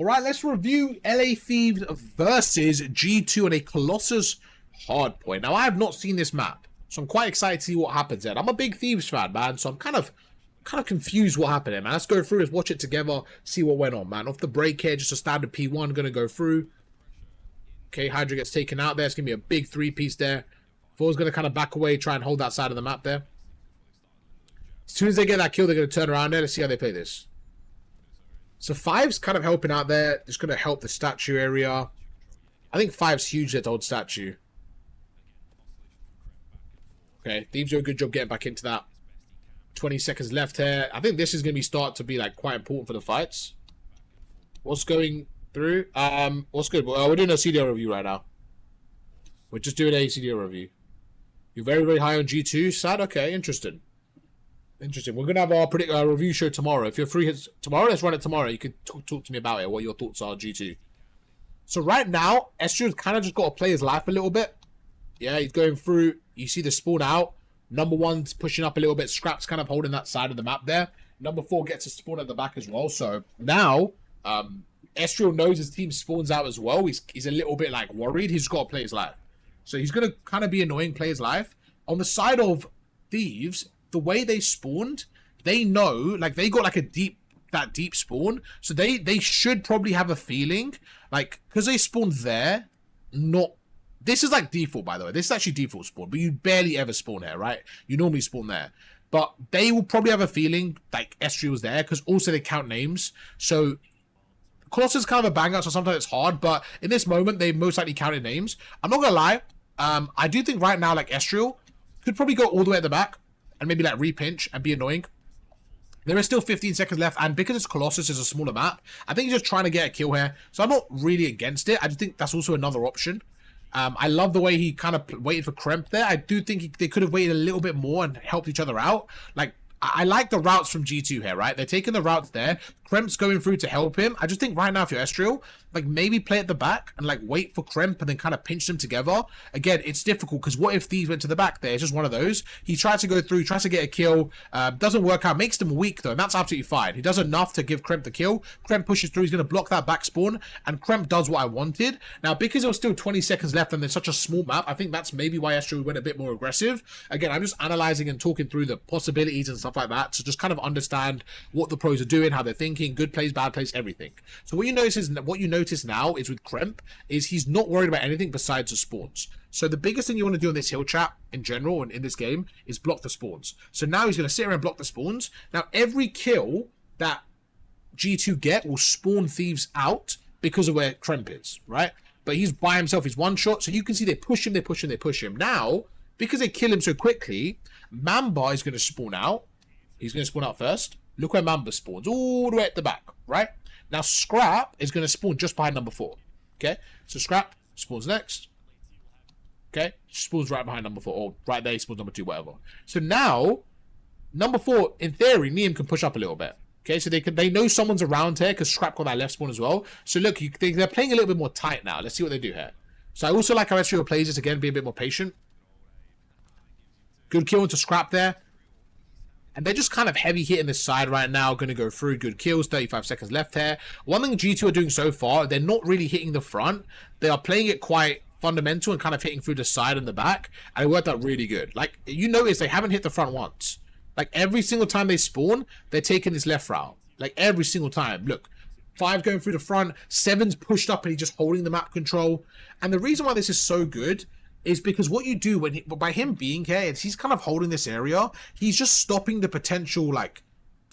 All right, let's review LA Thieves versus G2 on a Colossus Hardpoint. Now, I have not seen this map, so I'm quite excited to see what happens there. I'm a big Thieves fan, man, so I'm kind of confused what happened there, man. Let's go through, let's watch it together, see what went on, man. Off the break here, just a standard P1, gonna go through. Okay, Hydra gets taken out there. It's gonna be a big three-piece there. Four's gonna kind of back away, try and hold that side of the map there. As soon as they get that kill, they're gonna turn around there. Let's see how they play this. So 5's kind of helping out there. Just going to help the statue area. I think 5's huge there to hold statue. Okay, Thieves do a good job getting back into that. 20 seconds left here. I think this is going to start to be like quite important for the fights. What's going through? What's good? Well, we're doing a CDL review right now. We're just doing a CDL review. You're very, very high on G2. Sad? Okay, interesting. Interesting. We're going to have our review show tomorrow. If you're free tomorrow, let's run it tomorrow. You can talk to me about it, what your thoughts are on G2. So right now, Estrio's kind of just got to play his life a little bit. Yeah, he's going through. You see the spawn out. Number 1's pushing up a little bit. Scrap's kind of holding that side of the map there. Number 4 gets a spawn at the back as well. So now, Estrio knows his team spawns out as well. He's a little bit like worried. He's got to play his life. So he's going to kind of be annoying, play his life. On the side of Thieves, the way they spawned, they know, like, they got like a deep spawn, so they should probably have a feeling, like, because they spawned there, this is like default, by the way, this is actually default spawn, but you barely ever spawn here, right? You normally spawn there, but they will probably have a feeling like Estria was there, because also they count names, so Colossus is kind of a banger, so sometimes it's hard, but in this moment, they most likely counted names. I'm not gonna lie, I do think right now, like, Estria could probably go all the way at the back, and maybe like repinch and be annoying. There is still 15 seconds left, and because it's Colossus, is a smaller map, I think he's just trying to get a kill here. So I'm not really against it. I just think that's also another option. I love the way he kind of waited for Kremp there. I do think they could have waited a little bit more and helped each other out. Like, I like the routes from G2 here, right? They're taking the routes there. Kremp's going through to help him. I just think right now, if you're Estriel, like, maybe play at the back and, like, wait for Kremp and then kind of pinch them together. Again, it's difficult because what if Thieves went to the back there? It's just one of those. He tries to go through, tries to get a kill. Doesn't work out. Makes them weak, though, and that's absolutely fine. He does enough to give Kremp the kill. Kremp pushes through. He's going to block that back spawn, and Kremp does what I wanted. Now, because there was still 20 seconds left and there's such a small map, I think that's maybe why Estriel went a bit more aggressive. Again, I'm just analyzing and talking through the possibilities and stuff like that to just kind of understand what the pros are doing, how they're thinking, good plays, bad plays, everything. So what you notice now is with Kremp is he's not worried about anything besides the spawns. So the biggest thing you want to do in this hill trap in general and in this game is block the spawns. So now he's going to sit around and block the spawns. Now every kill that G2 get will spawn Thieves out because of where Kremp is, right? But he's by himself, he's one shot, so you can see they push him, they push him, they push him. Now, because they kill him so quickly, Mamba is going to spawn out. He's going to spawn out first. Look where Mamba spawns, all the way at the back, right? Now, Scrap is going to spawn just behind number 4. Okay? So, Scrap spawns next. Okay? Spawns right behind number 4. Or right there, he spawns number 2, whatever. So, now, number 4, in theory, Neum can push up a little bit. Okay? So, they know someone's around here because Scrap got that left spawn as well. So, look, they're playing a little bit more tight now. Let's see what they do here. So, I also like how Estrio plays this again, be a bit more patient. Good kill into Scrap there. And they're just kind of heavy hitting this side right now. Going to go through. Good kills. 35 seconds left here. One thing G2 are doing so far, they're not really hitting the front. They are playing it quite fundamental and kind of hitting through the side and the back. And it worked out really good. Like, you notice they haven't hit the front once. Like, every single time they spawn, they're taking this left route. Like, every single time. Look, 5 going through the front. 7's pushed up and he's just holding the map control. And the reason why this is so good is because what you do by him being here is he's kind of holding this area. He's just stopping the potential, like,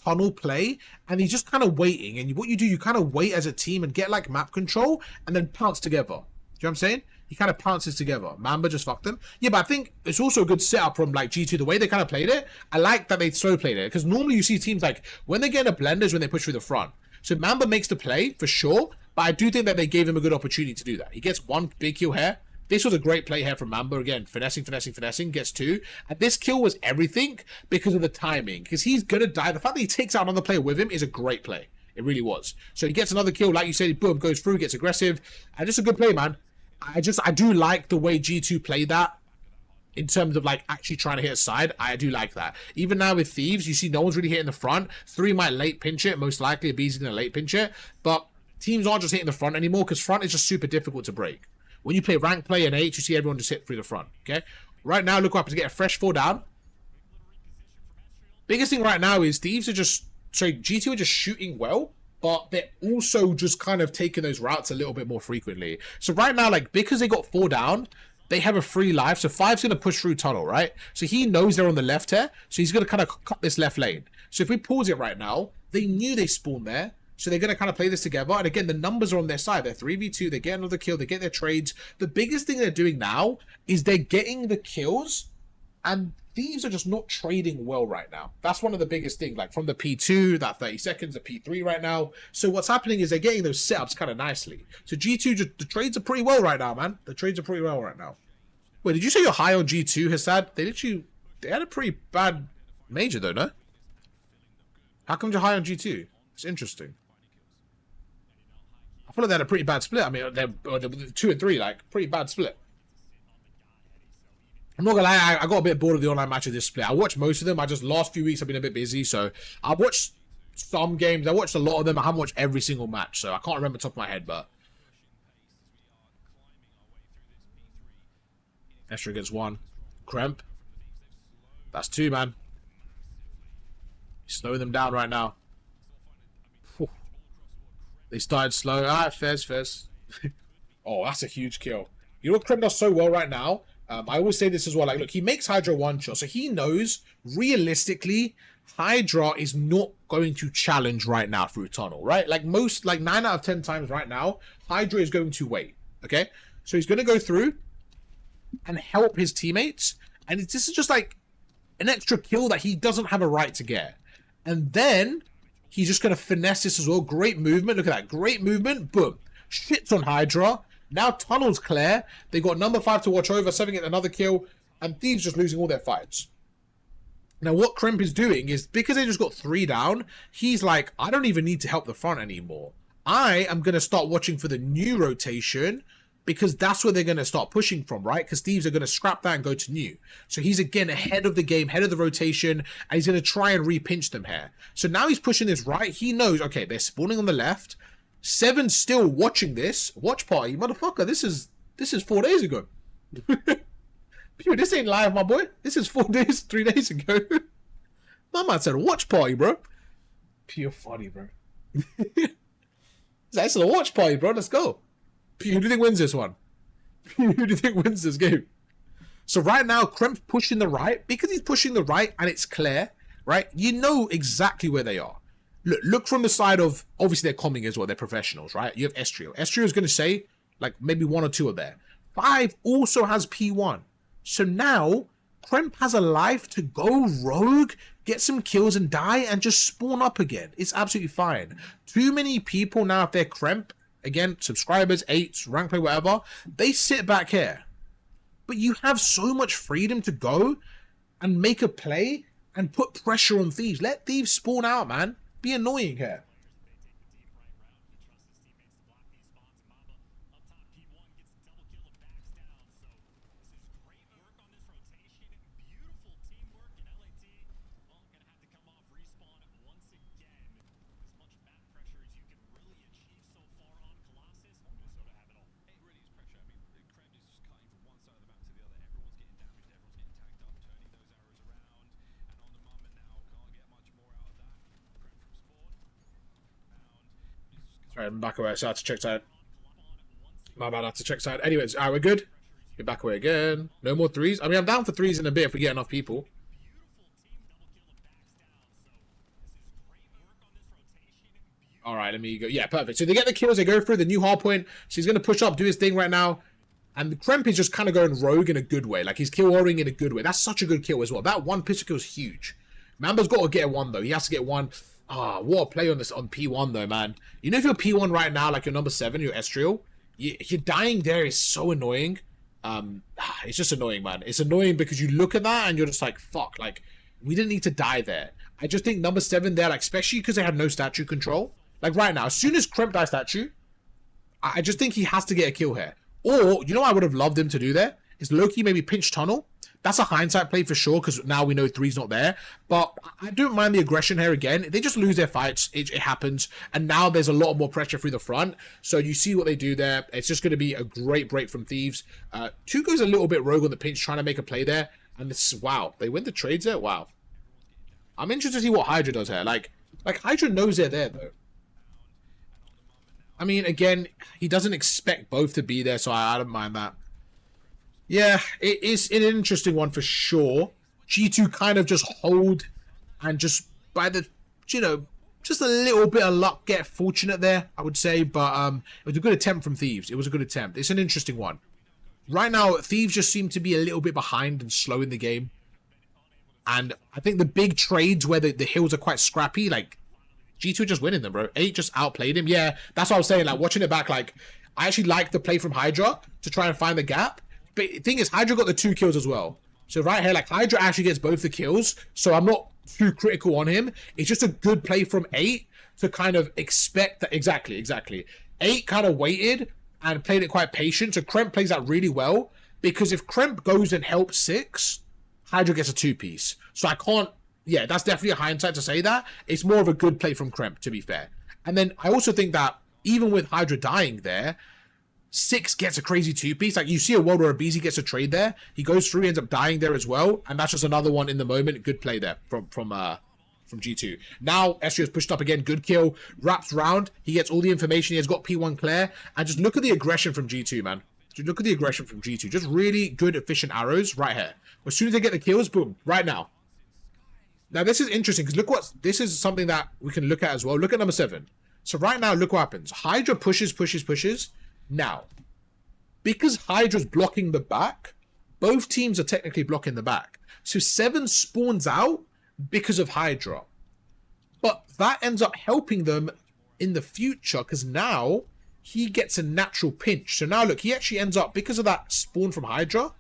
tunnel play, and he's just kind of waiting. And what you do, you kind of wait as a team and get, like, map control and then pounce together. Do you know what I'm saying? He kind of pounces together. Mamba just fucked them. Yeah, but I think it's also a good setup from, like, G2. The way they kind of played it, I like that they slow played it. Because normally you see teams, like, when they get in a blenders when they push through the front. So Mamba makes the play, for sure. But I do think that they gave him a good opportunity to do that. He gets 1 big kill here. This was a great play here from Mamba. Again, finessing, gets 2. And this kill was everything because of the timing. Because he's going to die. The fact that he takes out another player with him is a great play. It really was. So he gets another kill. Like you said, boom, goes through, gets aggressive. And just a good play, man. I do like the way G2 played that. In terms of, like, actually trying to hit a side, I do like that. Even now with Thieves, you see no one's really hitting the front. 3 might late pinch it. Most likely, B's going to late pinch it. But teams aren't just hitting the front anymore because front is just super difficult to break. When you play rank play and H, you see everyone just hit through the front, okay? Right now, look what happens. Get a fresh 4 down. Biggest thing right now is Thieves are just... Sorry, G2 are just shooting well, but they're also just kind of taking those routes a little bit more frequently. So right now, like, because they got 4 down, they have a free life. So 5's going to push through tunnel, right? So he knows they're on the left here. So he's going to kind of cut this left lane. So if we pause it right now, they knew they spawned there. So they're going to kind of play this together. And again, the numbers are on their side. They're 3v2. They get another kill. They get their trades. The biggest thing they're doing now is they're getting the kills. And Thieves are just not trading well right now. That's one of the biggest things. Like from the P2, that 30 seconds, the P3 right now. So what's happening is they're getting those setups kind of nicely. So G2, just, the trades are pretty well right now, man. The trades are pretty well right now. Wait, did you say you're high on G2, Hassad? They had a pretty bad major though, no? How come you're high on G2? It's interesting. I feel like they had a pretty bad split. I mean, they're 2 and 3, like, pretty bad split. I'm not gonna lie, I got a bit bored of the online matches this split. I watched most of them. Last few weeks I've been a bit busy, so I watched some games. I watched a lot of them. I haven't watched every single match, so I can't remember top of my head, but... Estra gets 1. Kremp. That's 2, man. Slowing them down right now. Whew. They started slow. Ah, Fez. Oh, that's a huge kill. You know what Kremp does so well right now? I always say this as well. Like, look, he makes Hydra one shot. So he knows, realistically, Hydra is not going to challenge right now through tunnel, right? Like 9 out of 10 times right now, Hydra is going to wait, okay? So he's going to go through and help his teammates. And this is just like an extra kill that he doesn't have a right to get. And then he's just going to finesse this as well. Great movement. Look at that. Great movement. Boom. Shits on Hydra. Now tunnel's clear. They got number 5 to watch over. 7 get another kill. And Thieves just losing all their fights. Now what Kremp is doing is, because they just got 3 down, he's like, I don't even need to help the front anymore. I am going to start watching for the new rotation, because that's where they're going to start pushing from, right? Because Thieves are going to scrap that and go to new. So he's again ahead of the game, ahead of the rotation, and he's going to try and repinch them here. So now he's pushing this right. He knows, okay, they're spawning on the left. 7's still watching this. Watch party, motherfucker. This is 4 days ago. Pew, this ain't live, my boy. This is 3 days ago. My man said watch party, bro. Pure funny, bro. That's a watch party, bro. Let's go. Who do you think wins this one? Who do you think wins this game? So right now, Kremp's pushing the right. Because he's pushing the right and it's clear, right? You know exactly where they are. Look from the side of, obviously they're coming as well. They're professionals, right? You have Estrio. Estrio is going to say, like, maybe 1 or 2 are there. 5 also has P1. So now, Kremp has a life to go rogue, get some kills and die, and just spawn up again. It's absolutely fine. Too many people now, if they're Kremp, again, subscribers, 8s, rank play, whatever, they sit back here. But you have so much freedom to go and make a play and put pressure on Thieves. Let Thieves spawn out, man. Be annoying here. Alright, I'm back away, so I had to check side. My bad, I had to check side. Anyways, alright, we're good. Get back away again. No more 3s. I mean, I'm down for 3s in a bit if we get enough people. Alright, let me go. Yeah, perfect. So they get the kills, they go through the new hardpoint. So he's going to push up, do his thing right now. And Kremp is just kind of going rogue in a good way. Like, he's kill warring in a good way. That's such a good kill as well. That 1 pistol kill is huge. Mamba's got to get 1, though. He has to get 1. Ah, what a play on this on P1 though, man. You know, if you're P1 right now, like you're number 7, you're Estriel, you're dying there is so annoying. It's just annoying, man. It's annoying because you look at that and you're just like, fuck, like, we didn't need to die there. I just think number 7 there, like, especially because they had no statue control. Like, right now, as soon as Kremp dies statue, I just think he has to get a kill here. Or, you know what I would have loved him to do there? Is Loki maybe pinch tunnel, That's a hindsight play for sure, because now we know three's not there. But I don't mind the aggression here again. They just lose their fights. It happens. And now there's a lot more pressure through the front. So you see what they do there. It's just going to be a great break from Thieves. Two goes a little bit rogue on the pinch, trying to make a play there. And this, wow, they win the trades there? Wow. I'm interested to see what Hydra does here. Like Hydra knows they're there, though. I mean, again, he doesn't expect both to be there, so I don't mind that. Yeah, it is an interesting one for sure. G2 kind of just hold and just by the, you know, just a little bit of luck, get fortunate there, I would say. But it was a good attempt from Thieves. It was a good attempt. It's an interesting one. Right now, Thieves just seem to be a little bit behind and slow in the game. And I think the big trades where the hills are quite scrappy, like, G2 just winning them, bro. 8 just outplayed him. Yeah, that's what I was saying. Like, watching it back, like, I actually like the play from Hydra to try and find the gap. But the thing is, Hydra got the 2 kills as well. So right here, like, Hydra actually gets both the kills. So I'm not too critical on him. It's just a good play from 8 to kind of expect that. Exactly. 8 kind of waited and played it quite patient. So Kremp plays that really well. Because if Kremp goes and helps 6, Hydra gets a 2-piece. So I can't... Yeah, that's definitely a hindsight to say that. It's more of a good play from Kremp, to be fair. And then I also think that even with Hydra dying there, 6 gets a crazy 2-piece. Like, you see a world where Abizi gets a trade there. He goes through, ends up dying there as well. And that's just another one in the moment. Good play there from G2. Now, Estrio's pushed up again. Good kill. Wraps round. He gets all the information. He has got P1 clear. And just look at the aggression from G2, man. Look at the aggression from G2. Just really good, efficient arrows right here. As soon as they get the kills, boom, right now. Now, this is interesting because this is something that we can look at as well. Look at number 7. So right now, look what happens. Hydra pushes. Now, because Hydra's blocking the back, both teams are technically blocking the back. So 7 spawns out because of Hydra. But that ends up helping them in the future because now he gets a natural pinch. So now, look, he actually ends up, because of that spawn from Hydra,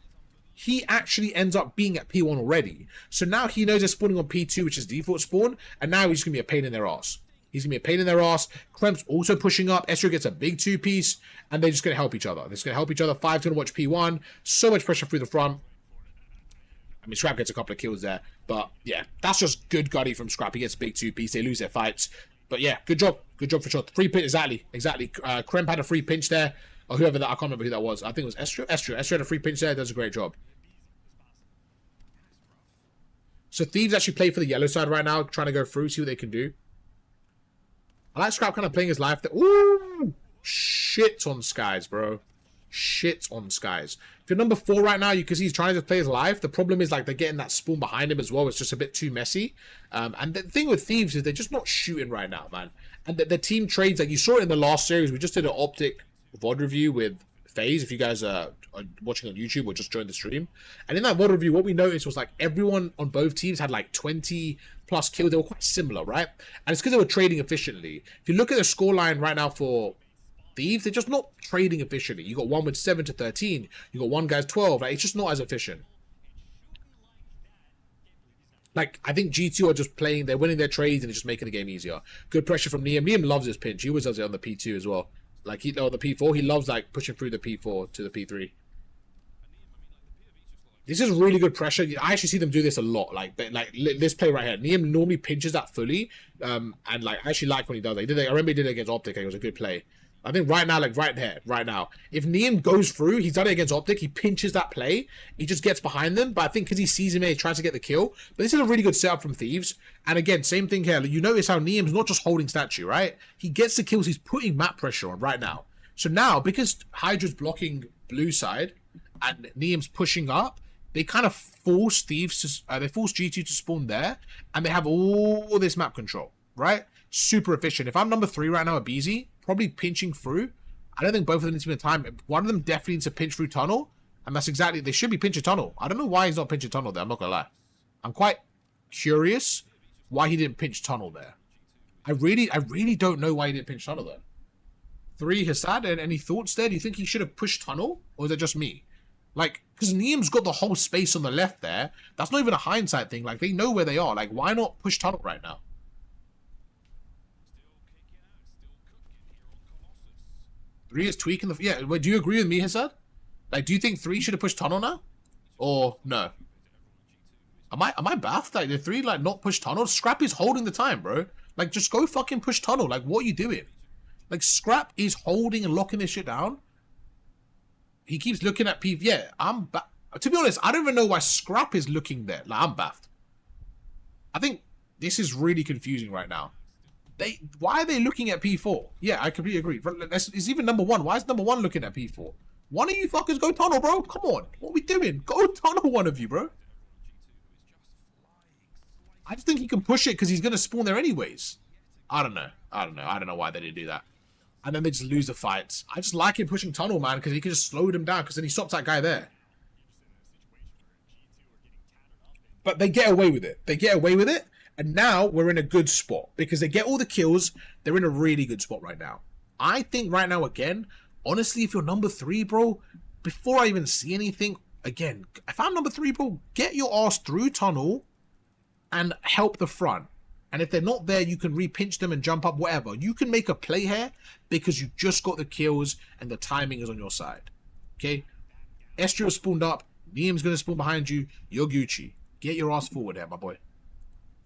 he actually ends up being at P1 already. So now he knows they're spawning on P2, which is default spawn, and now he's going to be a pain in their ass. He's going to be a pain in their ass. Kremp's also pushing up. Estro gets a big 2-piece, and they're just going to help each other. They're just going to help each other. 5's going to watch P1. So much pressure through the front. I mean, Scrap gets a couple of kills there, but yeah, that's just good gutty from Scrap. He gets a big 2-piece. They lose their fights. But yeah, good job. Good job for sure. 3 pinch, exactly. Kremp had a free pinch there. Or whoever that, I can't remember who that was. I think it was Estro. Estro had a free pinch there. Does a great job. So Thieves actually play for the yellow side right now, trying to go through, see what they can do. I like Scrap kind of playing his life there. Ooh! Shit on Skies, bro. Shit on Skies. If you're number 4 right now, you can see he's trying to play his life. The problem is, like, they're getting that spawn behind him as well. It's just a bit too messy. And the thing with Thieves is they're just not shooting right now, man. And the team trades, like, you saw it in the last series. We just did an Optic VOD review with FaZe, if you guys are watching on YouTube or just joined the stream. And in that VOD review, what we noticed was, like, everyone on both teams had, like, 20 plus kills. They were quite similar, right? And it's because they were trading efficiently. If you look at the scoreline right now for Thieves, they're just not trading efficiently. You got one with 7 to 13. You got one guy's 12. Like, it's just not as efficient. Like, I think G2 are just playing, they're winning their trades and it's just making the game easier. Good pressure from Neum. Neum loves his pinch. He always does it on the P2 as well. Like, on the P4, he loves, like, pushing through the P4 to the P3. This is really good pressure. I actually see them do this a lot. Like this play right here. Neum normally pinches that fully. And, like, I actually like when he does that. I remember he did it against Optic. It was a good play. I think right now, like right here, right now, if Neum goes through, he's done it against Optic, he pinches that play, he just gets behind them, but I think because he sees him here, he tries to get the kill. But this is a really good setup from Thieves. And again, same thing here. You notice how Neum's not just holding statue, right? He gets the kills, he's putting map pressure on right now. So now, because Hydra's blocking blue side, and Neum's pushing up, they kind of force Thieves to, they force G2 to spawn there, and they have all this map control, right? Super efficient. If I'm number 3 right now, Abizi, probably pinching through. I don't think both of them need to be in time. One of them definitely needs to pinch through tunnel, and that's exactly, they should be pinching tunnel. I don't know why he's not pinching tunnel there, I'm not gonna lie. I'm quite curious why he didn't pinch tunnel there. I really don't know why he didn't pinch tunnel there. 3, Hassad, and any thoughts there? Do you think he should have pushed tunnel, or is it just me? Like, because Neum's got the whole space on the left there. That's not even a hindsight thing. Like, they know where they are. Like, why not push tunnel right now? 3 is tweaking the... Yeah, wait, do you agree with me, Hassad? Like, do you think 3 should have pushed tunnel now? Or no? Am I baffed? Like, the 3, like, not push tunnel? Scrap is holding the time, bro. Like, just go fucking push tunnel. Like, what are you doing? Like, Scrap is holding and locking this shit down. He keeps looking at P. Yeah, to be honest, I don't even know why Scrap is looking there. Like, I'm baffed. I think this is really confusing right now. Why are they looking at P4? Yeah, I completely agree. It's even number 1. Why is number 1 looking at P4? One of you fuckers go tunnel, bro. Come on. What are we doing? Go tunnel, one of you, bro. I just think he can push it because he's going to spawn there anyways. I don't know. I don't know why they didn't do that. And then they just lose the fights. I just like him pushing tunnel, man, because he can just slow them down because then he stops that guy there. But they get away with it. They get away with it. And now we're in a good spot because they get all the kills. They're in a really good spot right now. I think right now, again, honestly, if you're number 3, bro, before I even see anything, again, if I'm number 3, bro, get your ass through tunnel and help the front. And if they're not there, you can re-pinch them and jump up, whatever. You can make a play here because you just got the kills and the timing is on your side. Okay? Estrio spawned up. Niam's going to spawn behind you. You're Gucci. Get your ass forward there, my boy.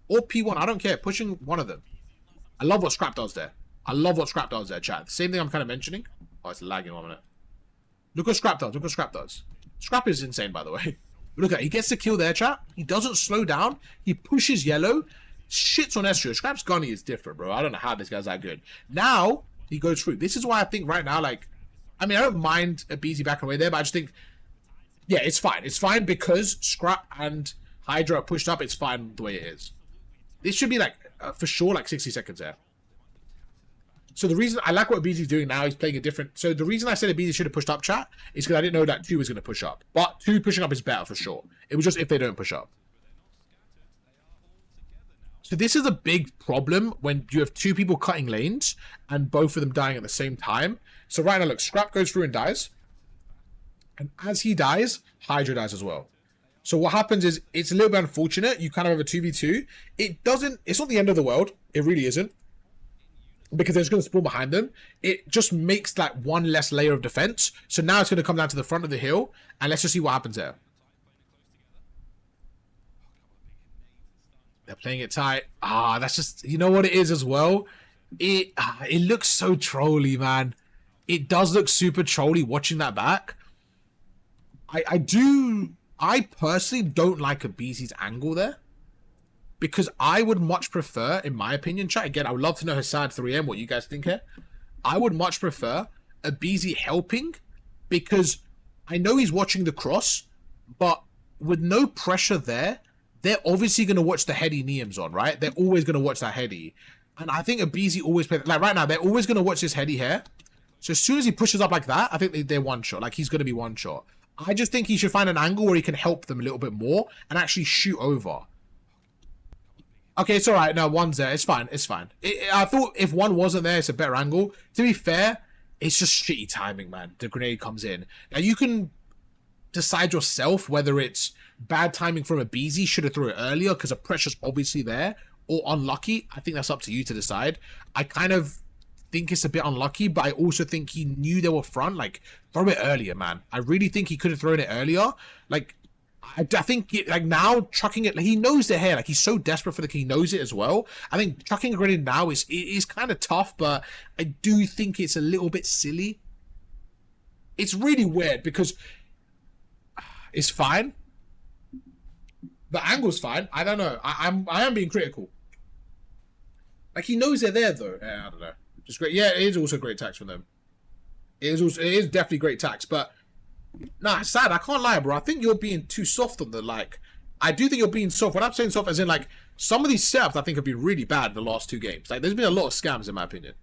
Or P1, I don't care. Pushing one of them. I love what Scrap does there. I love what Scrap does there, chat. Same thing I'm kind of mentioning. Oh, it's lagging 1 minute. Look what Scrap does. Look what Scrap does. Scrap is insane, by the way. Look at it. He gets the kill there, chat. He doesn't slow down. He pushes yellow. Shits on Estrio. Scrap's gunny is different, bro. I don't know how this guy's that good. Now, he goes through. This is why I think right now, like, I mean, I don't mind a BZ back away there, but I just think, yeah, it's fine. It's fine because Scrap and Hydra are pushed up. It's fine the way it is. This should be, like, for sure, like 60 seconds there. So the reason I like what BZ's doing now, he's playing a different. So the reason I said that BZ should have pushed up, chat, is because I didn't know that 2 was going to push up. But 2 pushing up is better for sure. It was just if they don't push up. So this is a big problem when you have 2 people cutting lanes and both of them dying at the same time. So right now, look, Scrap goes through and dies. And as he dies, Hydra dies as well. So what happens is, it's a little bit unfortunate. You kind of have a 2v2. It's not the end of the world. It really isn't. Because they're just going to spawn behind them. It just makes like 1 less layer of defense. So now it's going to come down to the front of the hill. And let's just see what happens there. They're playing it tight. That's just, you know what it is as well? It looks so trolly, man. It does look super trolly watching that back. I personally don't like a BZ's angle there. Because I would much prefer, in my opinion, chat, again, I would love to know Hassad 3M, what you guys think here. I would much prefer a BZ helping, because I know he's watching the cross, but with no pressure there, they're obviously going to watch the heady Niam's on, right? They're always going to watch that heady. And I think a BZ always plays, like right now, they're always going to watch this heady here. So as soon as he pushes up like that, I think they're one shot. Like, he's going to be one shot. I just think he should find an angle where he can help them a little bit more and actually shoot over. Okay, it's alright. No, 1's there. It's fine. It's fine. I thought if 1 wasn't there, it's a better angle. To be fair, it's just shitty timing, man. The grenade comes in. Now, you can decide yourself whether it's bad timing from a BZ, should have threw it earlier because the pressure's obviously there, or unlucky. I think that's up to you to decide. I kind of think it's a bit unlucky, but I also think he knew they were front. Like, throw it earlier, man. I really think he could have thrown it earlier. Like, I think, like, now, chucking it, like, he knows they're here. Like, he's so desperate for the he knows it as well. I think chucking a grenade now is kind of tough, but I do think it's a little bit silly. It's really weird because it's fine. The angle's fine. I don't know. I am being critical. Like, he knows they're there, though. Yeah, I don't know. Just great. Yeah, it is also great tax from them. It is definitely great tax, but nah, it's sad. I can't lie, bro. I think you're being too soft on the, like, I do think you're being soft. When I'm saying soft, as in, like, some of these setups I think have been really bad in the last 2 games. Like, there's been a lot of scams, in my opinion.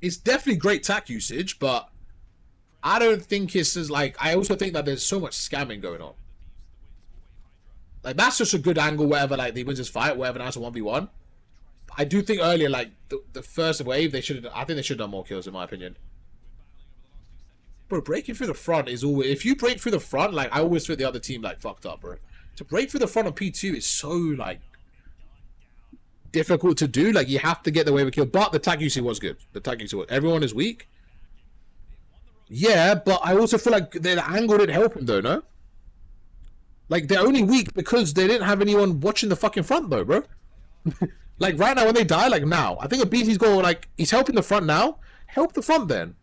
It's definitely great tack usage, but I don't think it's as, like, I also think that there's so much scamming going on. Like, that's just a good angle, wherever, like, he wins his fight, wherever, now it's a 1v1. I do think earlier, like, the first wave, I think they should have done more kills, in my opinion. Bro, breaking through the front is always, if you break through the front, like, I always feel the other team, like, fucked up, bro. To break through the front on P2 is so, like, difficult to do. Like, you have to get the wave of kill, but the tag usage was good. The tag usage was, everyone is weak. Yeah, but I also feel like the angle didn't help him though, no? Like, they're only weak because they didn't have anyone watching the fucking front though, bro. Like, right now when they die, like now, I think a BT's going, like, he's helping the front now. Help the front then.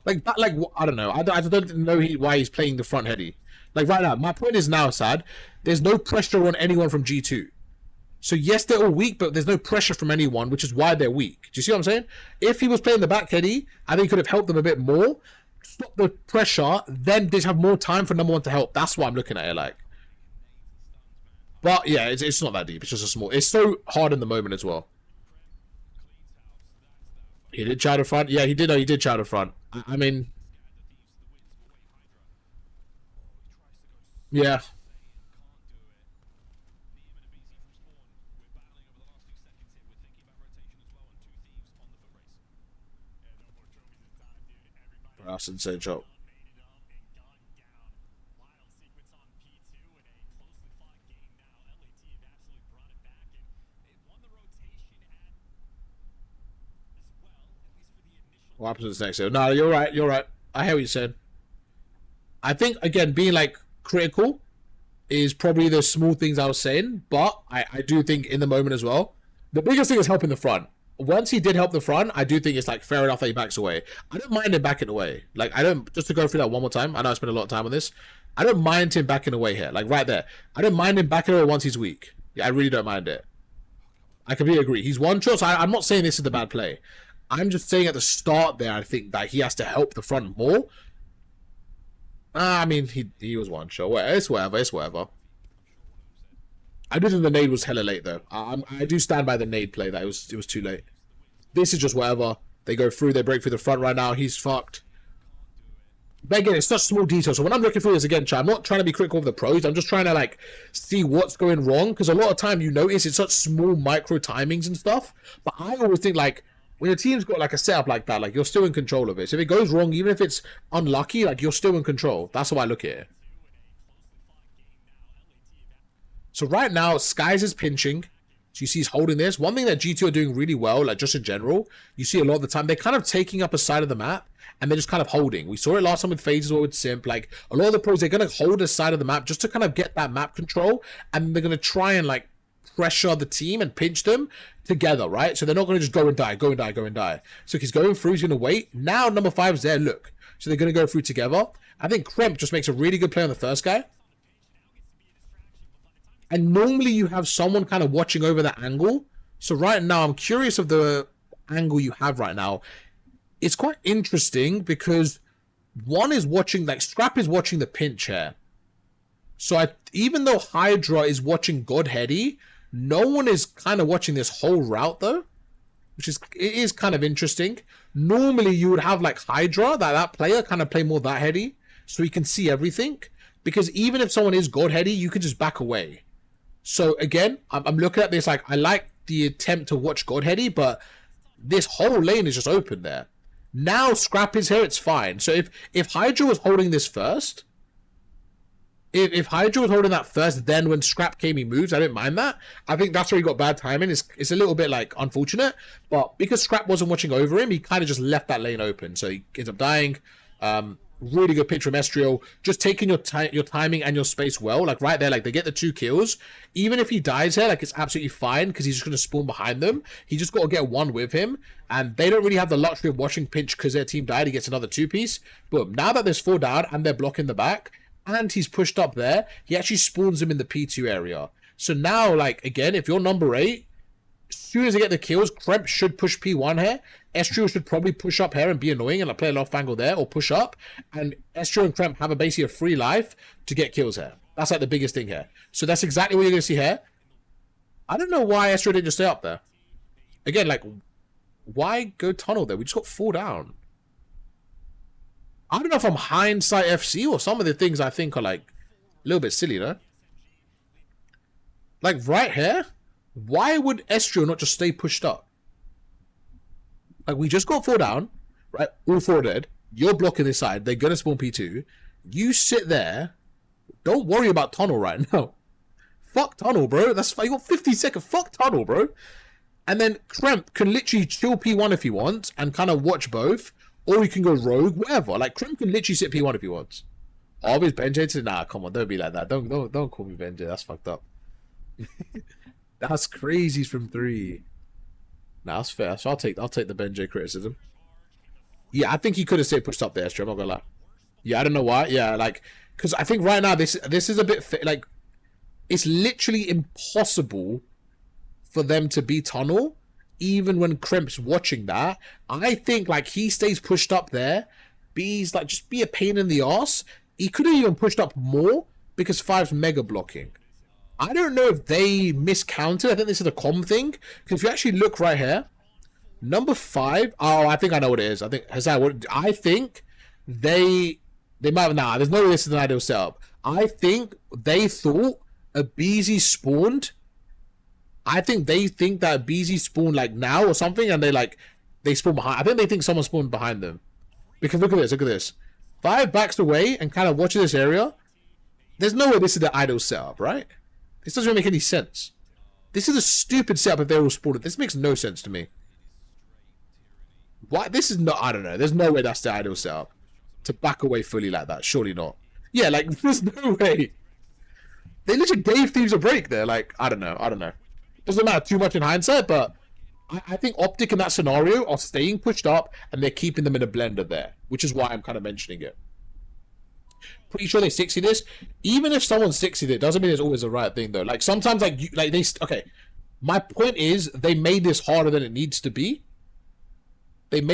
Like, I don't know. I don't know why he's playing the front heady. Like, right now, my point is now, Sad, there's no pressure on anyone from G2. So, yes, they're all weak, but there's no pressure from anyone, which is why they're weak. Do you see what I'm saying? If he was playing the back heady, I think he could have helped them a bit more. Stop the pressure, then they have more time for number one to help. That's what I'm looking at it like. But, yeah, it's not that deep. It's just a small... It's so hard in the moment as well. He did chow the front. Yeah, he did. No, he did chow the front. I mean... Yeah. That's insane shot. What happens next? No, you're right. You're right. I hear what you said. I think, again, being, like, critical is probably the small things I was saying, but I do think in the moment as well, the biggest thing is helping the front. Once he did help the front, I do think it's like fair enough that he backs away. I don't mind him backing away. Like, I don't, just to go through that one more time, I know I spent a lot of time on this. I don't mind him backing away here, like right there. I don't mind him backing away once he's weak. Yeah, I really don't mind it. I completely agree. He's one shot, so I'm not saying this is the bad play. I'm just saying at the start there, I think that he has to help the front more. I mean, he was one shot. It's whatever. It's whatever. I do think the nade was hella late though. I do stand by the nade play that it was too late. This is just whatever. They go through, they break through the front right now. He's fucked. But again, it's such small details. So when I'm looking through this again, I'm not trying to be critical of the pros. I'm just trying to like see what's going wrong, because a lot of time you notice it's such small micro timings and stuff. But I always think like when your team's got like a setup like that, like you're still in control of it. So if it goes wrong, even if it's unlucky, like you're still in control. That's how I look at it. So right now, Skies is pinching. So you see he's holding this. One thing that G2 are doing really well, like just in general, you see a lot of the time, they're kind of taking up a side of the map and they're just kind of holding. We saw it last time with Phases or with Simp. Like a lot of the pros, they're going to hold a side of the map just to kind of get that map control, and they're going to try and like pressure the team and pinch them together, right? So they're not going to just go and die, go and die, go and die. So he's going through, he's going to wait. Now number 5's there, look. So they're going to go through together. I think Kremp just makes a really good play on the first guy. And normally you have someone kind of watching over that angle. So right now, I'm curious of the angle you have right now. It's quite interesting because one is watching, like Scrap is watching the pinch here. So even though Hydra is watching Godheady, no one is kind of watching this whole route though. Which is, it is kind of interesting. Normally you would have like Hydra, that player kind of play more that heady. So he can see everything. Because even if someone is Godheady, you can just back away. So again, I'm looking at this like I like the attempt to watch Godheady, but this whole lane is just open there. Now Scrap is here, it's fine. So if Hydra was holding this first, if Hydra was holding that first, then when Scrap came, he moves. I don't mind that. I think that's where he got bad timing. It's a little bit like unfortunate, but because Scrap wasn't watching over him, he kind of just left that lane open. So he ends up dying. Really good pitch from Estriel, just taking your timing and your space well, like right there, like they get the 2 kills. Even if he dies here, like it's absolutely fine because he's just going to spawn behind them. He just got to get one with him, and they don't really have the luxury of watching pinch because their team died. He gets another 2-piece. Boom. Now that there's 4 down and they're blocking the back and he's pushed up there, he actually spawns him in the P2 area. So now, like, again, if you're number 8, as soon as they get the kills, Kremp should push P1 here. Estriel should probably push up here and be annoying and like play a off angle there, or push up. And Estriel and Kremp have basically a free life to get kills here. That's like the biggest thing here. So that's exactly what you're going to see here. I don't know why Estriel didn't just stay up there. Again, like, why go tunnel there? We just got 4 down. I don't know if I'm hindsight FC or some of the things I think are like a little bit silly, though. Like right here, why would Estriel not just stay pushed up? Like, we just got 4 down, right? All 4 dead. You're blocking this side. They're going to spawn P2. You sit there. Don't worry about tunnel right now. Fuck tunnel, bro. That's fine. You got 50 seconds. Fuck tunnel, bro. And then Kremp can literally chill P1 if he wants and kind of watch both. Or he can go rogue, whatever. Like, Crim can literally sit P1 if he wants. Always Benji? Nah, come on, don't be like that. Don't call me Benji. That's fucked up. That's crazy from 3. Nah, that's fair. So I'll take the Benji criticism. Yeah, I think he could have stayed pushed up there, Estro. I'm not gonna lie. Yeah, I don't know why. Yeah, like, because I think right now this is a bit like, it's literally impossible for them to be tunnel, even when Crimp's watching that. I think like he stays pushed up there. B's like just be a pain in the ass. He could have even pushed up more because 5's mega blocking. I don't know if they miscounted. I think this is a com thing. Because if you actually look right here, number 5. Oh, I think I know what it is. I think they might have. Nah, there's no way this is an ideal setup. I think they thought a BZ spawned. I think they think that a BZ spawned like now or something, and they spawn behind. I think they think someone spawned behind them. Because look at this. 5 backs away and kind of watches this area. There's no way this is the ideal setup, right? This doesn't make any sense. This is a stupid setup if they all spawned. This makes no sense to me. Why? This is not. I don't know. There's no way that's the ideal setup. To back away fully like that. Surely not. Yeah, like, there's no way. They literally gave Thieves a break there. Like, I don't know. Doesn't matter too much in hindsight, but I think Optic in that scenario are staying pushed up and they're keeping them in a blender there, which is why I'm kind of mentioning it. Pretty sure they 60 this. Even if someone 60 it, doesn't mean it's always the right thing though. Like sometimes, okay. My point is they made this harder than it needs to be. It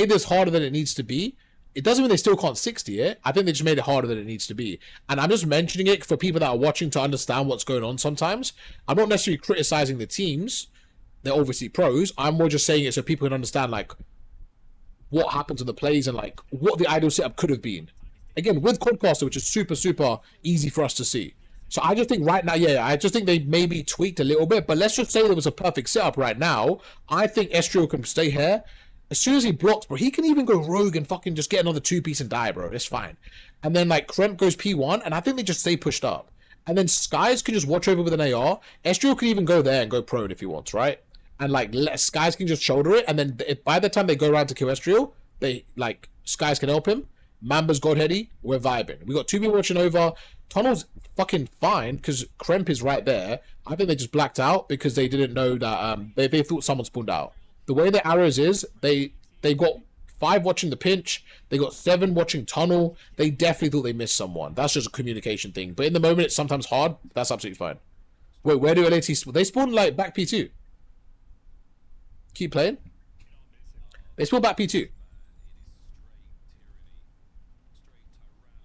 doesn't mean they still can't 60 it. I think they just made it harder than it needs to be. And I'm just mentioning it for people that are watching to understand what's going on sometimes. I'm not necessarily criticizing the teams. They're obviously pros. I'm more just saying it so people can understand, like, what happened to the plays and, like, what the ideal setup could have been. Again, with Quadcaster, which is super, super easy for us to see. So I just think right now, I just think they maybe tweaked a little bit. But let's just say there was a perfect setup right now. I think Estrio can stay here. As soon as he blocks, bro, he can even go rogue and fucking just get another 2-piece and die, bro. It's fine. And then, like, Kremp goes P1, and I think they just stay pushed up. And then Skies can just watch over with an AR. Estrio can even go there and go prone if he wants, right? And, like, Skies can just shoulder it, and then by the time they go around to kill Estrio, Skies can help him. Mamba's Godheady, we're vibing. We got 2 people watching over. Tunnel's fucking fine, because Kremp is right there. I think they just blacked out because they didn't know that, they thought someone spawned out. The way the arrows is, they got 5 watching the pinch, they got 7 watching tunnel. They definitely thought they missed someone. That's just a communication thing. But in the moment, it's sometimes hard. That's absolutely fine. Wait, where do LAT spawn? They spawned, like, back P2. Keep playing. They spawned back P2.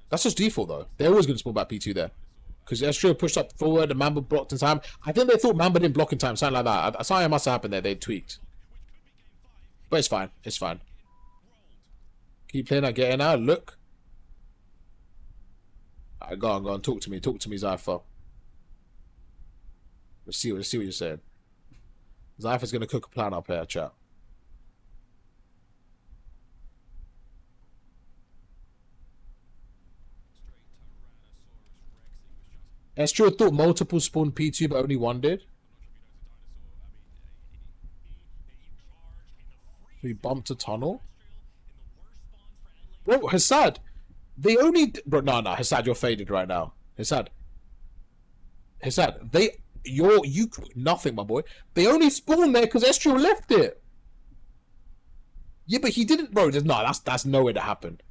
That's just default, though. They're always going to spawn back P2 there. Because Estrio pushed up forward and Mamba blocked in time. I think they thought Mamba didn't block in time, something like that. Something must have happened there. They tweaked. But it's fine. It's fine. Keep playing that, getting out. Look. Alright, go on. Talk to me, Zypher. Let's see what you're saying. Zypher's going to cook a plan up here, chat. Estrio thought multiple spawned P2, but only one did. So he bumped a tunnel. Bro, Hassad, they only... Bro, no, Hassad, you're faded right now. Hassad, you nothing, my boy. They only spawned there because Estrio left it. Yeah, but he didn't, bro. No, that's nowhere to happen.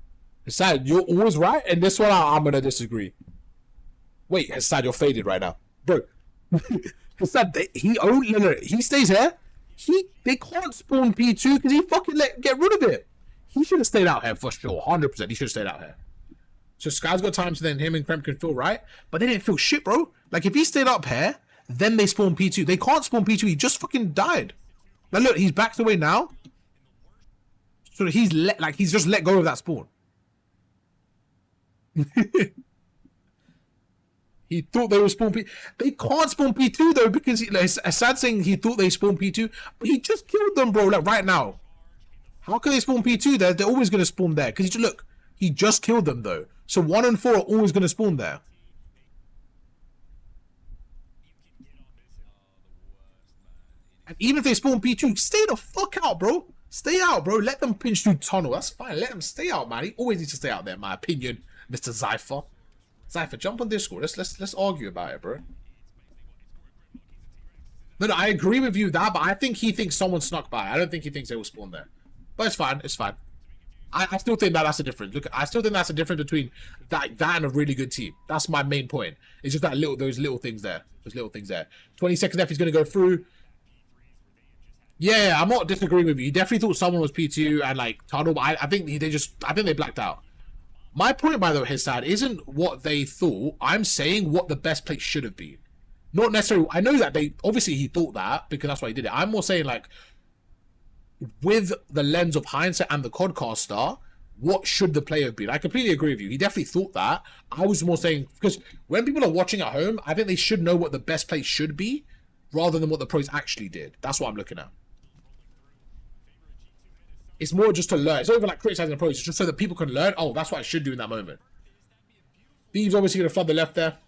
Hassad, you're always right, and this one I'm gonna disagree. Wait, Hassad, you're faded right now, bro. Hassad, he stays here. They can't spawn P2 because he fucking get rid of it. He should have stayed out here for sure, 100%. He should have stayed out here. So Sky's got time, so then him and Kremp can feel right, but they didn't feel shit, bro. Like if he stayed up here, then they spawn P2. They can't spawn P2. He just fucking died. Now look, he's backed away now. So he's just let go of that spawn. He thought they were spawn P. They can't spawn P2 though because Assad saying he thought they spawned P2, but he just killed them, bro. Like right now, how can they spawn P2 there? They're always gonna spawn there because look, he just killed them though. So 1 and 4 are always gonna spawn there. And even if they spawn P2, stay the fuck out, bro. Stay out, bro. Let them pinch through tunnel. That's fine. Let them stay out, man. He always needs to stay out there, in my opinion, Mr. Zypher. Zypher, jump on Discord. Let's argue about it, bro. No, I agree with you that, but I think he thinks someone snuck by. I don't think he thinks they will spawn there. But it's fine. It's fine. I still think that's a difference. Look, I still think that's a difference between that and a really good team. That's my main point. It's just that those little things there. Those little things there. 20 seconds left. He's going to go through. Yeah, I'm not disagreeing with you. He definitely thought someone was P2 and like tunnel, but I think they blacked out. My point, by the way, his side isn't what they thought. I'm saying what the best place should have been. Not necessarily. I know that obviously he thought that because that's why he did it. I'm more saying like, with the lens of hindsight and the codcaster, what should the play have been? I completely agree with you. He definitely thought that. I was more saying, because when people are watching at home, I think they should know what the best play should be rather than what the pros actually did. That's what I'm looking at. It's more just to learn. It's not even like criticizing the pros. It's just so that people can learn, oh, that's what I should do in that moment. Thieves obviously going to flood the left there.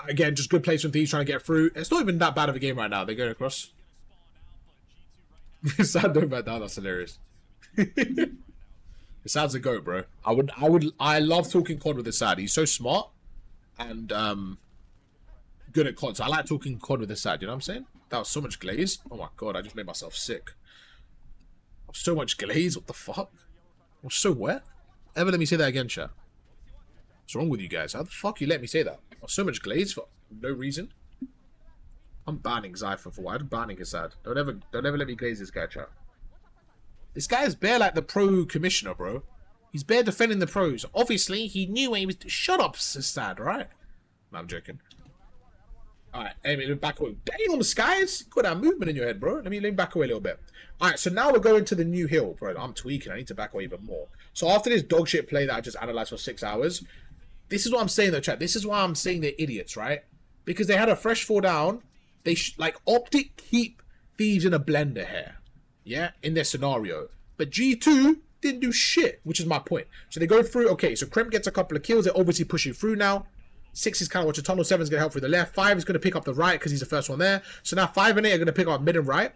Again, just good plays from Thieves trying to get through. It's not even that bad of a game right now. They're going across. Sad don't back down. That's hilarious. Sad's a goat, bro. I love talking COD with Sad. He's so smart and good at COD. So I like talking COD with Sad. You know what I'm saying? That was so much glaze. Oh my god, I just made myself sick. So much glaze. What the fuck? I'm so wet. Ever let me say that again, chat? What's wrong with you guys? How the fuck you let me say that? So much glaze for no reason. I'm banning Zypher for what? I'm banning his ad. Don't ever let me glaze this guy, chat. This guy is bare like the pro commissioner, bro. He's bare defending the pros. Obviously, he knew when he was. Shut up, Sad, right? No, I'm joking. Alright, let me back away. Damn, Skies! Got that movement in your head, bro. Let me back away a little bit. Alright, so now we're going to the new hill, bro. I'm tweaking. I need to back away even more. So after this dog shit play that I just analyzed for 6 hours, this is what I'm saying, though, chat. This is why I'm saying they're idiots, right? Because they had a fresh 4 down. They like Optic keep Thieves in a blender here, yeah, in their scenario. But G2 didn't do shit, which is my point. So they go through. Okay, so Kremp gets a couple of kills. They're obviously pushing through now. 6 is kind of watching tunnel. 7 is going to help through the left. 5 is going to pick up the right because he's the first one there. So now 5 and 8 are going to pick up mid and right.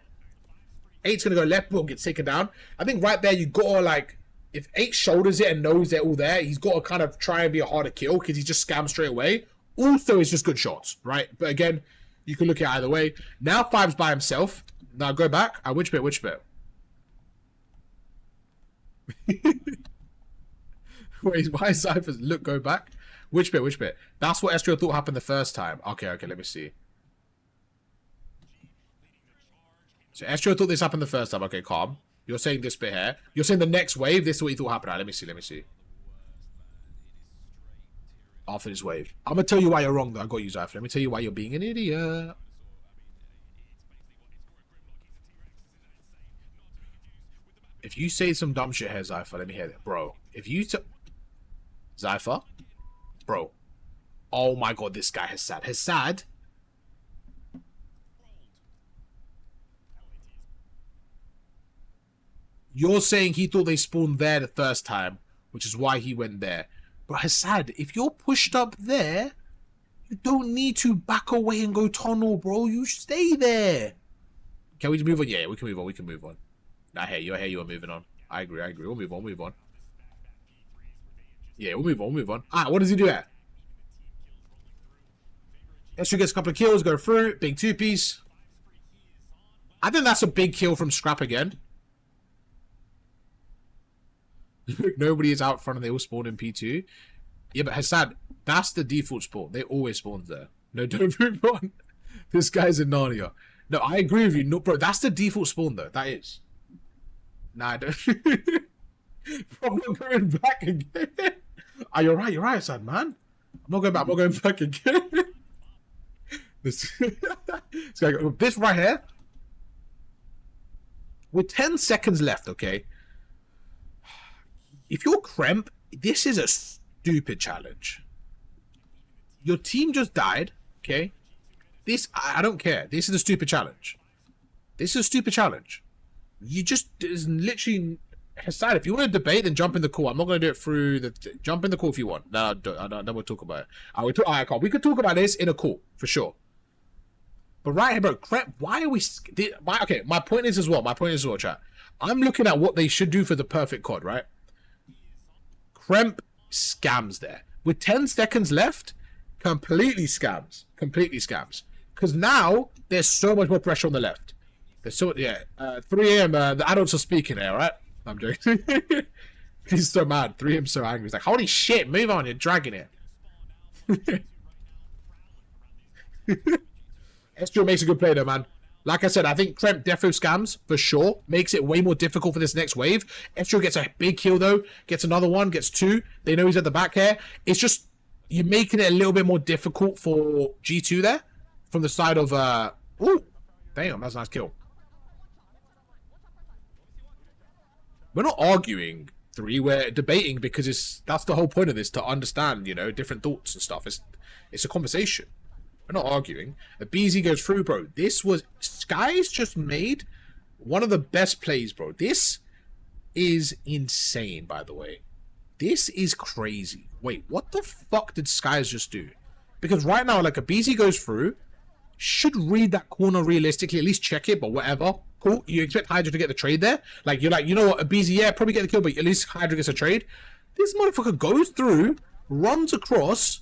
8's going to go left. Boom, gets taken down. I think right there you got to like, if 8 shoulders it and knows they're all there, he's got to kind of try and be a harder kill because he just scams straight away. Also, it's just good shots, right? But again, you can look at it either way. Now 5's by himself. Now go back. Which bit? Which bit? Wait, why is Cypher's look go back? Which bit? Which bit? That's what Estrio thought happened the first time. Okay, let me see. So Estrio thought this happened the first time. Okay, calm. You're saying this bit here. You're saying the next wave, this is what you thought happened. Right, let me see. After this wave. I'm going to tell you why you're wrong, though. I got you, Zypher. Let me tell you why you're being an idiot. If you say some dumb shit here, Zypher, let me hear that. Bro, if you... Zypher? Bro. Oh my god, this guy has sad. You're saying he thought they spawned there the first time, which is why he went there. But Hassad, if you're pushed up there, you don't need to back away and go tunnel, bro. You stay there. Can we move on? Yeah, we can move on. Nah, hey, you are moving on. I agree. We'll move on. Yeah, we'll move on. Alright, what does he do here? Estrio gets a couple of kills, go through. Big 2-piece. I think that's a big kill from Scrap again. Nobody is out front and they all spawn in P2. Yeah, but Hassad, that's the default spawn. They always spawn there. No, don't move on. This guy's in Narnia. No, I agree with you. No, bro, that's the default spawn though. That is. Nah, I don't. I'm not going back again. Oh, you're right, Hassad, man. I'm not going back again. This right here. With 10 seconds left, okay? If you're Kremp, this is a stupid challenge. Your team just died, okay? This, I don't care. This is a stupid challenge. You just, there's literally, Hassad, if you want to debate, then jump in the call. I'm not going to do it through the, jump in the call if you want. No, then we'll talk about it. We could talk about this in a call, for sure. But right here, bro, crap, why are we... Okay, my point is as well, chat. I'm looking at what they should do for the perfect COD, right? Kremp scams there. With 10 seconds left, completely scams. Completely scams. Because now, there's so much more pressure on the left. There's so... Yeah, 3 a.m., the adults are speaking here, right? I'm joking. He's so mad. 3 a.m. so angry. He's like, holy shit, move on, you're dragging it. Estro makes a good play though, man. Like I said, I think Kremp defo scams for sure. Makes it way more difficult for this next wave. Estro gets a big kill though. Gets another one, gets 2. They know he's at the back here. It's just, you're making it a little bit more difficult for G2 there. From the side of, ooh, damn, that's a nice kill. We're not arguing, 3, we're debating because that's the whole point of this, to understand, you know, different thoughts and stuff. It's a conversation. We're not arguing. A BZ goes through, bro. This was... Sky's just made one of the best plays, bro. This is insane, by the way. This is crazy. Wait, what the fuck did Skies just do? Because right now, like, a BZ goes through, should read that corner realistically, at least check it, but whatever. Cool. You expect Hydra to get the trade there? Like, you're like, you know what, a BZ, yeah, probably get the kill, but at least Hydra gets a trade. This motherfucker goes through, runs across...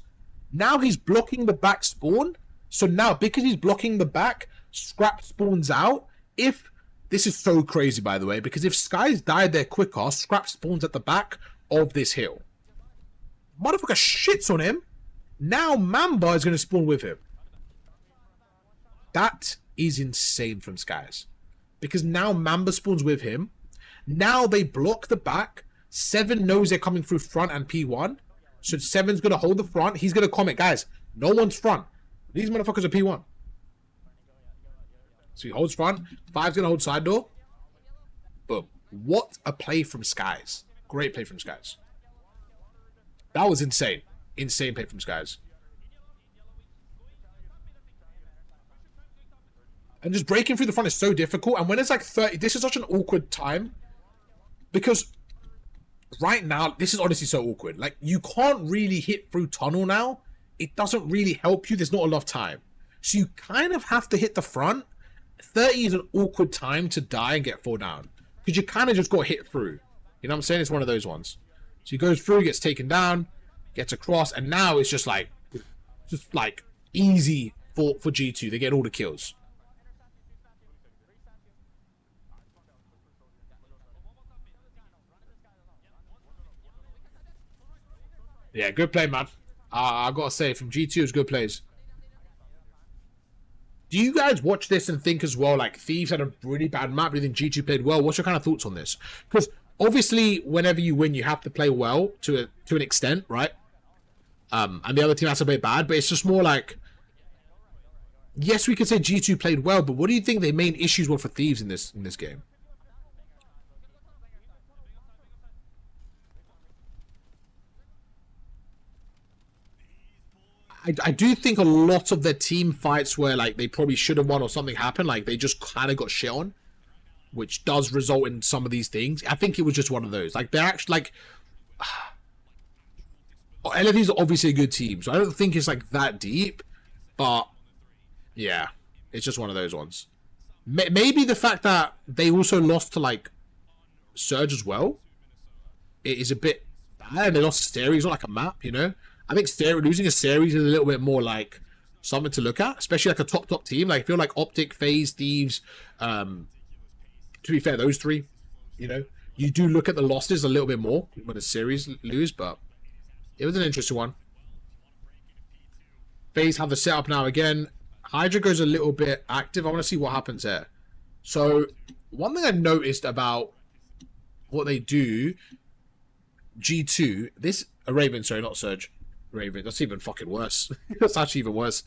Now he's blocking the back spawn. So now, because he's blocking the back, Scrap spawns out. If... This is so crazy, by the way, because if Skies died there quicker, Scrap spawns at the back of this hill. Motherfucker shits on him. Now Mamba is going to spawn with him. That is insane from Skies. Because now Mamba spawns with him. Now they block the back. 7 knows they're coming through front and P1. So 7's going to hold the front. He's going to comment, guys, no one's front. These motherfuckers are P1. So he holds front. 5's going to hold side door. Boom. What a play from Skies. Great play from Skies. That was insane. Insane play from Skies. And just breaking through the front is so difficult. And when it's like 30, this is such an awkward time. Because... Right now, this is honestly so awkward. Like, you can't really hit through tunnel now. It doesn't really help you. There's not enough time. So you kind of have to hit the front. 30 is an awkward time to die and get 4 down. Because you kind of just got hit through. You know what I'm saying? It's one of those ones. So he goes through, gets taken down, gets across, and now it's just like easy for G2. They get all the kills. Yeah, good play, man. I gotta say, from G2, it's good plays. Do you guys watch this and think as well, like, Thieves had a really bad map? Do you think G2 played well? What's your kind of thoughts on this? Because, obviously, whenever you win, you have to play well to an extent, right? And the other team has to play bad, but it's just more like... Yes, we could say G2 played well, but what do you think the main issues were for Thieves in this game? I do think a lot of their team fights where, like, they probably should have won or something happened, like, they just kind of got shit on, which does result in some of these things. I think it was just one of those. Like, they're actually, like... LFE's obviously a good team, so I don't think it's, like, that deep, but, yeah, it's just one of those ones. Maybe the fact that they also lost to, like, Surge as well, it is a bit bad. They lost Series, not like a map, you know? I think losing a series is a little bit more like something to look at, especially like a top team. Like, I feel like Optic, FaZe, Thieves, to be fair, those 3, you know, you do look at the losses a little bit more when a series lose, but it was an interesting one. FaZe have the setup now again. Hydra goes a little bit active. I want to see what happens there. So, one thing I noticed about what they do, G2, Raven, sorry, not Surge. Raven, that's even fucking worse. That's actually even worse.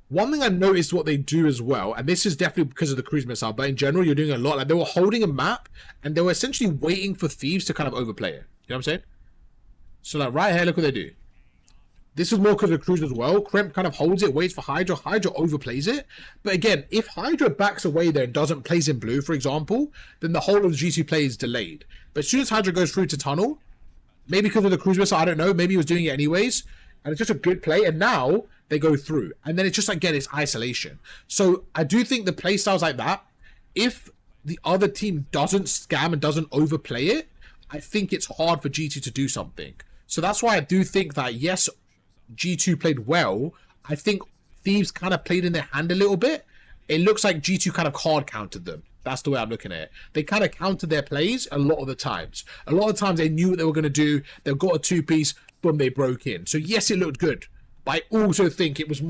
One thing I noticed what they do as well, and this is definitely because of the cruise missile, but in general, you're doing a lot. Like, they were holding a map, and they were essentially waiting for Thieves to kind of overplay it. You know what I'm saying? So, like, right here, look what they do. This is more because of the cruise as well. Kremp kind of holds it, waits for Hydra. Hydra overplays it. But again, if Hydra backs away there and doesn't plays in blue, for example, then the whole of the GC play is delayed. But as soon as Hydra goes through to tunnel, maybe because of the cruise missile, I don't know. Maybe he was doing it anyways. And it's just a good play. And now, they go through. And then it's just, again, it's isolation. So I do think the play styles like that, if the other team doesn't scam and doesn't overplay it, I think it's hard for G2 to do something. So that's why I do think that, yes, G2 played well. I think Thieves kind of played in their hand a little bit. It looks like G2 kind of hard countered them. That's the way I'm looking at it. They kind of countered their plays a lot of the times. A lot of the times they knew what they were going to do. They got a two-piece, boom, they broke in. So yes, it looked good. But I also think it was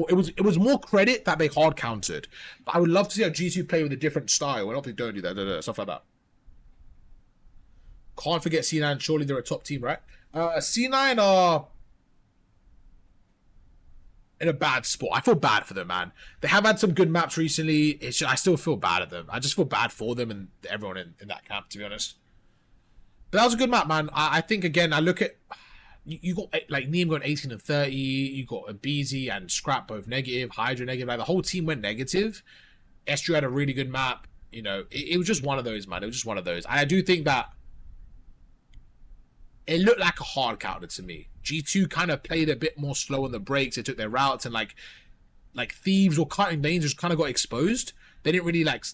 more credit that they hard countered. But I would love to see how G2 play with a different style. I don't think don't do that, stuff like that. Can't forget C9. Surely they're a top team, right? C9 are in a bad spot. I feel bad for them, man. They have had some good maps recently. It's just, I still feel bad at them. I just feel bad for them and everyone in that camp, to be honest. But that was a good map, man. I think, again, I look at... You got, like, Neem going 18 and 30. You got Abizi and Scrap both negative. Hydra negative. Like, the whole team went negative. Estru had a really good map. You know, it was just one of those, man. It was just one of those. And I do think that it looked like a hard counter to me. G2 kind of played a bit more slow on the breaks. They took their routes, and like Thieves or cutting lanes just kind of got exposed. They didn't really like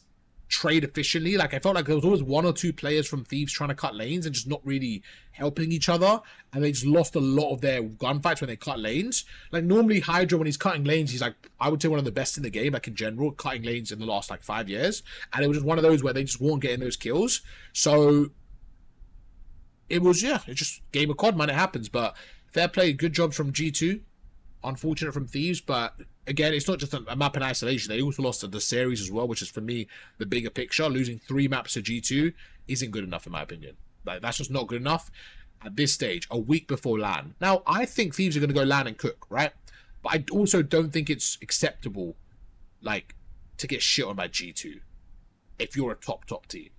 trade efficiently. Like, I felt like there was always one or two players from Thieves trying to cut lanes and just not really helping each other, and they just lost a lot of their gunfights when they cut lanes. Like, normally Hydra, when he's cutting lanes, he's like, I would say, one of the best in the game, like in general, cutting lanes in the last like 5 years. And it was just one of those where they just weren't getting those kills. So it was, yeah, it's just game of COD, man. It happens. But fair play, good job from G2. Unfortunate from Thieves, but again, it's not just a map in isolation. They also lost the series as well, which is, for me, the bigger picture. Losing 3 maps to G2 isn't good enough, in my opinion. Like, that's just not good enough at this stage, a week before LAN. Now, I think Thieves are going to go LAN and cook, right? But I also don't think it's acceptable, like, to get shit on by G2 if you're a top team.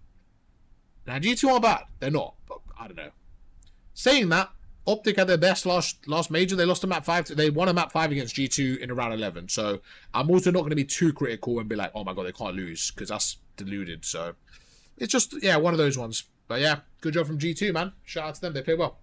Now, G2 aren't bad. They're not, but I don't know. Saying that, Optic had their best last major. They lost a map 5. They won a map 5 against G2 in around 11. So I'm also not going to be too critical and be like, oh my god, they can't lose, because that's deluded. So it's just, yeah, one of those ones. But yeah, good job from G2, man. Shout out to them. They play well.